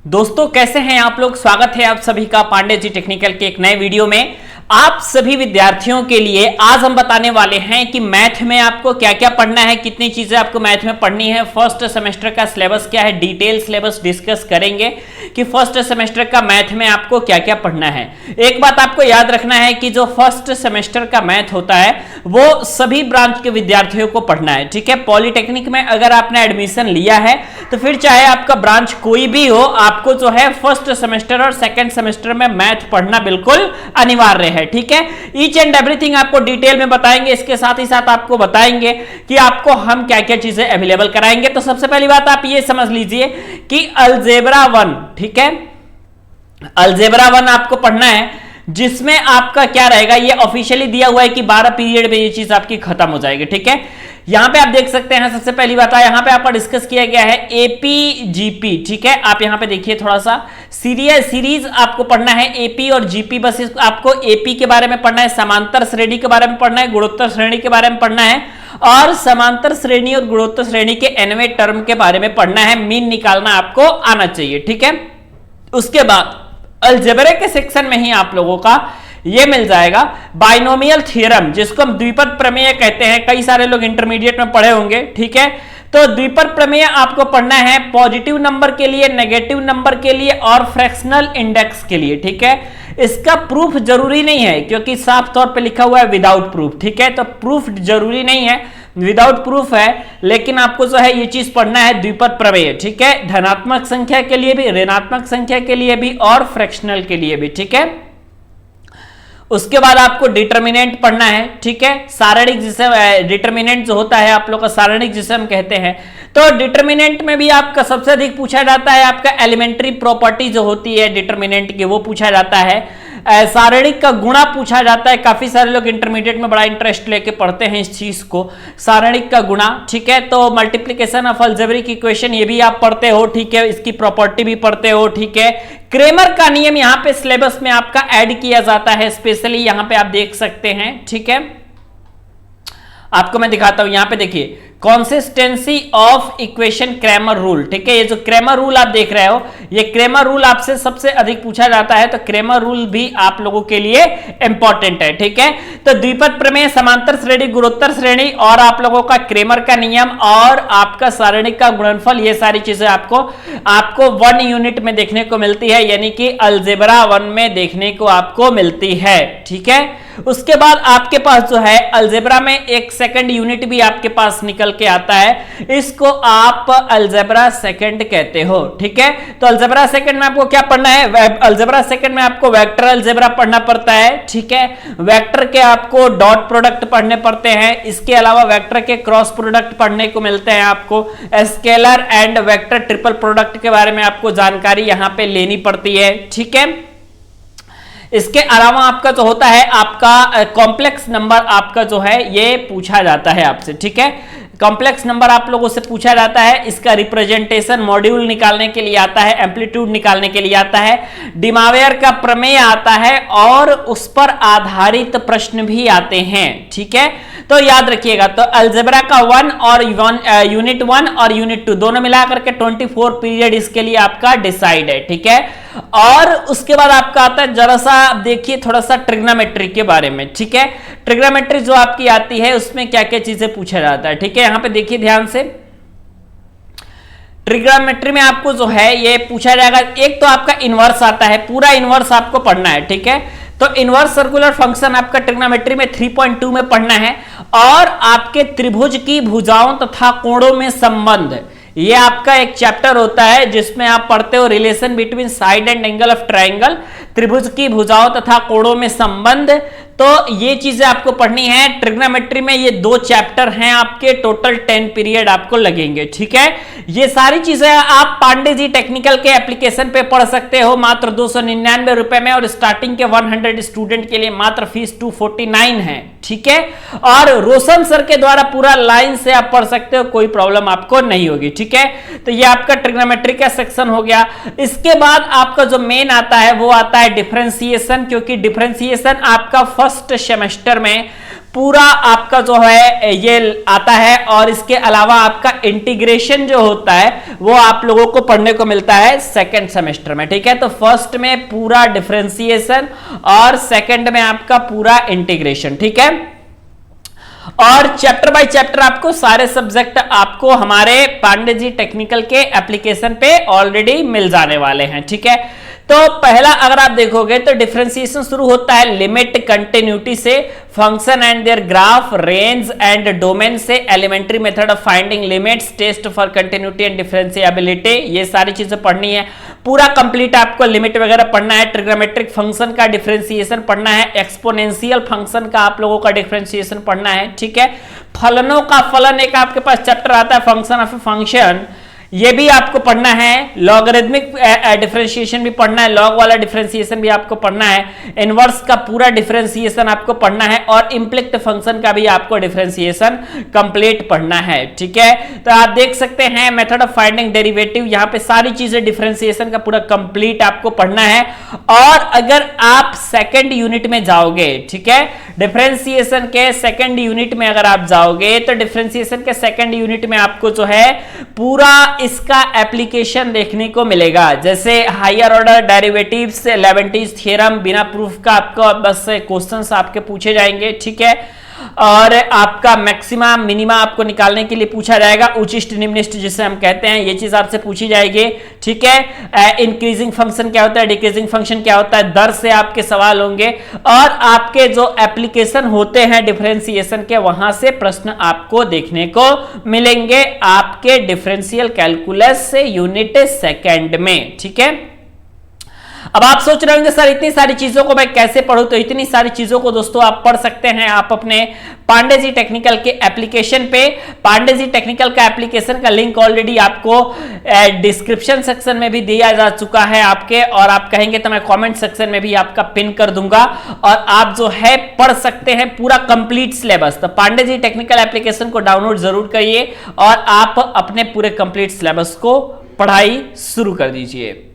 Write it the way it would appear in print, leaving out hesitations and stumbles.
दोस्तों कैसे हैं आप लोग। स्वागत है आप सभी का पांडे जी टेक्निकल के एक नए वीडियो में। आप सभी विद्यार्थियों के लिए आज हम बताने वाले हैं कि मैथ में आपको क्या क्या पढ़ना है, कितनी चीजें आपको मैथ में पढ़नी है, फर्स्ट सेमेस्टर का सिलेबस क्या है, डिटेल सिलेबस डिस्कस करेंगे कि फर्स्ट सेमेस्टर का मैथ में आपको क्या क्या पढ़ना है। एक बात आपको याद रखना है कि जो फर्स्ट सेमेस्टर का मैथ होता है वो सभी ब्रांच के विद्यार्थियों को पढ़ना है, ठीक है। पॉलिटेक्निक में अगर आपने एडमिशन लिया है तो फिर चाहे आपका ब्रांच कोई भी हो, आपको जो है फर्स्ट सेमेस्टर और सेकंड सेमेस्टर में मैथ पढ़ना बिल्कुल अनिवार्य है, ठीक है। ईच एंड एवरीथिंग आपको डिटेल में बताएंगे। इसके साथ ही साथ आपको बताएंगे कि आपको हम क्या क्या चीजें अवेलेबल कराएंगे। तो सबसे पहली बात आप ये समझ लीजिए कि अलजेब्रा 1, ठीक है, अलजेब्रा 1 आपको पढ़ना है, जिसमें आपका क्या रहेगा, ये ऑफिशियली दिया हुआ है कि 12 पीरियड में ये चीज आपकी खत्म हो जाएगी, ठीक है। यहां पे आप देख सकते हैं, सबसे पहली बात है यहां पे आपका डिस्कस किया गया है एपी जीपी, ठीक है। आप यहां पे देखिए थोड़ा सा सीरीज आपको पढ़ना है एपी और जीपी। बस आपको एपी के बारे में पढ़ना है, समांतर श्रेणी के बारे में पढ़ना है, गुणोत्तर श्रेणी के बारे में पढ़ना है और समांतर श्रेणी और गुणोत्तर श्रेणी के nवें टर्म के बारे में पढ़ना है। मीन निकालना आपको आना चाहिए, ठीक है। उसके बाद अलजेब्रा के सेक्शन में ही आप लोगों का ये मिल जाएगा बाइनोमियल थ्योरम, जिसको हम द्विपद प्रमेय कहते हैं। कई सारे लोग इंटरमीडिएट में पढ़े होंगे, ठीक है। तो द्विपद प्रमेय आपको पढ़ना है पॉजिटिव नंबर के लिए, नेगेटिव नंबर के लिए और फ्रैक्शनल इंडेक्स के लिए, ठीक है। इसका प्रूफ जरूरी नहीं है क्योंकि साफ तौर पे लिखा हुआ है विदाउट प्रूफ, ठीक है। तो प्रूफ जरूरी नहीं है, विदाउट प्रूफ है, लेकिन आपको जो है ये चीज पढ़ना है द्विपद प्रमेय, ठीक है। धनात्मक संख्या के लिए भी, ऋणात्मक संख्या के लिए भी और फ्रैक्शनल के लिए भी, ठीक है। उसके बाद आपको डिटर्मिनेंट पढ़ना है, ठीक है। सारणिक जिसे डिटर्मिनेंट जो होता है आप लोग का सारणिक जिसे हम कहते हैं, तो डिटर्मिनेंट में भी आपका सबसे अधिक पूछा जाता है आपका एलिमेंट्री प्रॉपर्टी जो होती है डिटर्मिनेंट की, वो पूछा जाता है। सारणिक का गुणा पूछा जाता है। काफी सारे लोग इंटरमीडिएट में बड़ा इंटरेस्ट लेके पढ़ते हैं इस चीज को, सारणिक का गुणा, ठीक है। तो मल्टीप्लिकेशन ऑफ अलजेब्रिक इक्वेशन ये भी आप पढ़ते हो, ठीक है। इसकी प्रॉपर्टी भी पढ़ते हो, ठीक है। क्रेमर का नियम यहाँ पे सिलेबस में आपका ऐड किया जाता है, स्पेशली यहाँ पे आप देख सकते हैं, ठीक है। आपको मैं दिखाता हूं, यहां पे देखिए consistency of equation Cramer rule, ठीक है। ये जो क्रेमर रूल आप देख रहे हो, ये क्रेमर रूल आपसे सबसे अधिक पूछा जाता है, तो क्रेमर रूल भी आप लोगों के लिए इंपॉर्टेंट है, ठीक है। तो द्विपद प्रमेय, समांतर श्रेणी, गुणोत्तर श्रेणी और आप लोगों का क्रेमर का नियम और आपका सारणिक का गुणनफल, ये सारी चीजें आपको 1 यूनिट में देखने को मिलती है, यानी कि अलजेब्रा 1 में देखने को आपको मिलती है, ठीक है। उसके बाद आपके पास जो है अलजेब्रा में एक सेकंड यूनिट भी आपके पास निकल के आता है, इसको आप अलजेब्रा सेकंड कहते हो, ठीक है। तो अलजेब्रा सेकंड में आपको क्या पढ़ना है, अलजेब्रा सेकंड में आपको वेक्टर अलजेब्रा पढ़ना पड़ता है, ठीक है। वेक्टर के आपको डॉट प्रोडक्ट पढ़ने पड़ते हैं, इसके अलावा वेक्टर के क्रॉस प्रोडक्ट पढ़ने को मिलते हैं आपको, scalar and vector triple product के बारे में आपको जानकारी यहां पे लेनी पड़ती है, ठीक है। इसके अलावा आपका जो होता है आपका कॉम्प्लेक्स नंबर आपका जो है ये पूछा जाता है आपसे, ठीक है। कॉम्प्लेक्स नंबर आप लोगों से पूछा जाता है, इसका रिप्रेजेंटेशन मॉड्यूल निकालने के लिए आता है, एम्पलीट्यूड निकालने के लिए आता है, डिमावेयर का प्रमेय आता है और उस पर आधारित प्रश्न भी आते हैं, ठीक है। तो याद रखिएगा, तो अलजेब्रा का यूनिट 1 और यूनिट 2 दोनों मिलाकर के 24 पीरियड इसके लिए आपका डिसाइड है, ठीक है। और उसके बाद आपका आता है, जरा सा देखिए थोड़ा सा ट्रिग्नोमेट्री के बारे में, ठीक है। ट्रिग्नोमेट्री जो आपकी आती है उसमें क्या क्या चीजें पूछा जाता है, ठीक है। यहां पे देखिए ध्यान से, ट्रिग्नोमेट्री में आपको जो है ये पूछा जाएगा, एक तो आपका इनवर्स आता है, पूरा इनवर्स आपको पढ़ना है, ठीक है। तो इनवर्स सर्कुलर फंक्शन आपका ट्रिग्नोमेट्री में 3.2 में पढ़ना है और आपके त्रिभुज की भुजाओं तथा कोणों में संबंध, ये आपका एक चैप्टर होता है जिसमें आप पढ़ते हो relation between side and angle of triangle, त्रिभुज की भुजाओं तथा कोणों में संबंध। तो ये चीजें आपको पढ़नी है ट्रिग्नोमेट्री में। ये 2 चैप्टर हैं आपके, टोटल 10 पीरियड आपको लगेंगे, ठीक है। ये सारी चीजें आप पांडे जी टेक्निकल के एप्लीकेशन पे पढ़ सकते हो मात्र 299 रुपए में, और स्टार्टिंग के 100 स्टूडेंट के लिए मात्र फीस 249 है, ठीक है। और रोशन सर के द्वारा पूरा लाइन से आप पढ़ सकते हो, कोई प्रॉब्लम आपको नहीं होगी, ठीक है। तो ये आपका ट्रिग्नोमेट्री का सेक्शन हो गया। इसके बाद आपका जो मेन आता है वो आता है डिफरेंशिएशन, क्योंकि डिफरेंशिएशन आपका फर्स्ट सेमेस्टर में पूरा आपका जो है ये आता है। और इसके अलावा आपका इंटीग्रेशन जो होता है वो आप लोगों को पढ़ने को मिलता है सेकंड सेमेस्टर में, ठीक है। तो फर्स्ट में पूरा डिफरेंशिएशन और सेकंड में आपका पूरा इंटीग्रेशन, ठीक है। और चैप्टर बाय चैप्टर आपको सारे सब्जेक्ट आपको हमारे पांडे जी टेक्निकल के एप्लीकेशन पे ऑलरेडी मिल जाने वाले हैं, ठीक है। तो पहला अगर आप देखोगे तो डिफरेंशिएशन शुरू होता है लिमिट कंटिन्यूटी से, function and their graph, range and domain से, elementary method of finding limits, test for continuity and differentiability, ये सारी चीजें पढ़नी है। पूरा कंप्लीट आपको लिमिट वगैरह पढ़ना है, ट्रिग्नोमेट्रिक फंक्शन का डिफरेंशिएशन पढ़ना है, एक्सपोनेंशियल फंक्शन का आप लोगों का डिफरेंशिएशन पढ़ना है, ठीक है। फलनों का फलन एक आपके पास चैप्टर आता है, फंक्शन ऑफ ए फंक्शन, ये भी आपको पढ़ना है। लॉगरिथमिक डिफरेंशिएशन भी पढ़ना है, लॉग वाला डिफरेंशिएशन भी आपको पढ़ना है, इनवर्स का पूरा डिफरेंशिएशन आपको पढ़ना है और इंप्लिक्ट फंक्शन का भी आपको डिफरेंशिएशन कंप्लीट पढ़ना है, ठीक है। तो आप देख सकते हैं मेथड ऑफ फाइंडिंग डेरिवेटिव, यहां पे सारी चीजें डिफरेंशिएशन का पूरा कंप्लीट आपको पढ़ना है। और अगर आप सेकंड यूनिट में जाओगे, ठीक है, डिफरेंशिएशन के सेकंड यूनिट में अगर आप जाओगे तो डिफरेंशिएशन के सेकंड यूनिट में आपको जो है पूरा इसका एप्लीकेशन देखने को मिलेगा। जैसे हायर ऑर्डर डेरिवेटिव्स, लेवेंटीज थ्योरम, बिना प्रूफ का आपको बस क्वेश्चंस आपके पूछे जाएंगे, ठीक है। और आपका मैक्सिमा मिनिमा आपको निकालने के लिए पूछा जाएगा, उच्चिष्ट निम्निष्ट जिसे हम कहते हैं, ये चीज आपसे पूछी जाएगी, ठीक है। इंक्रीजिंग फंक्शन क्या होता है, डिक्रीजिंग फंक्शन क्या होता है, दर से आपके सवाल होंगे। और आपके जो एप्लीकेशन होते हैं डिफरेंशिएशन के, वहां से प्रश्न आपको देखने को मिलेंगे आपके डिफरेंशियल कैलकुलस से यूनिट सेकेंड में, ठीक है। अब आप सोच रहे होंगे सर इतनी सारी चीजों को मैं कैसे पढूं, तो इतनी सारी चीजों को दोस्तों आप पढ़ सकते हैं आप अपने पांडे जी टेक्निकल के एप्लीकेशन पे। पांडे जी टेक्निकल का एप्लीकेशन का लिंक ऑलरेडी आपको डिस्क्रिप्शन सेक्शन में भी दिया जा चुका है आपके, और आप कहेंगे तो मैं कमेंट सेक्शन में भी आपका पिन कर दूंगा, और आप जो है पढ़ सकते हैं पूरा कंप्लीट सिलेबस। तो पांडे जी टेक्निकल एप्लीकेशन को डाउनलोड जरूर करिए और आप अपने पूरे कंप्लीट सिलेबस को पढ़ाई शुरू कर दीजिए।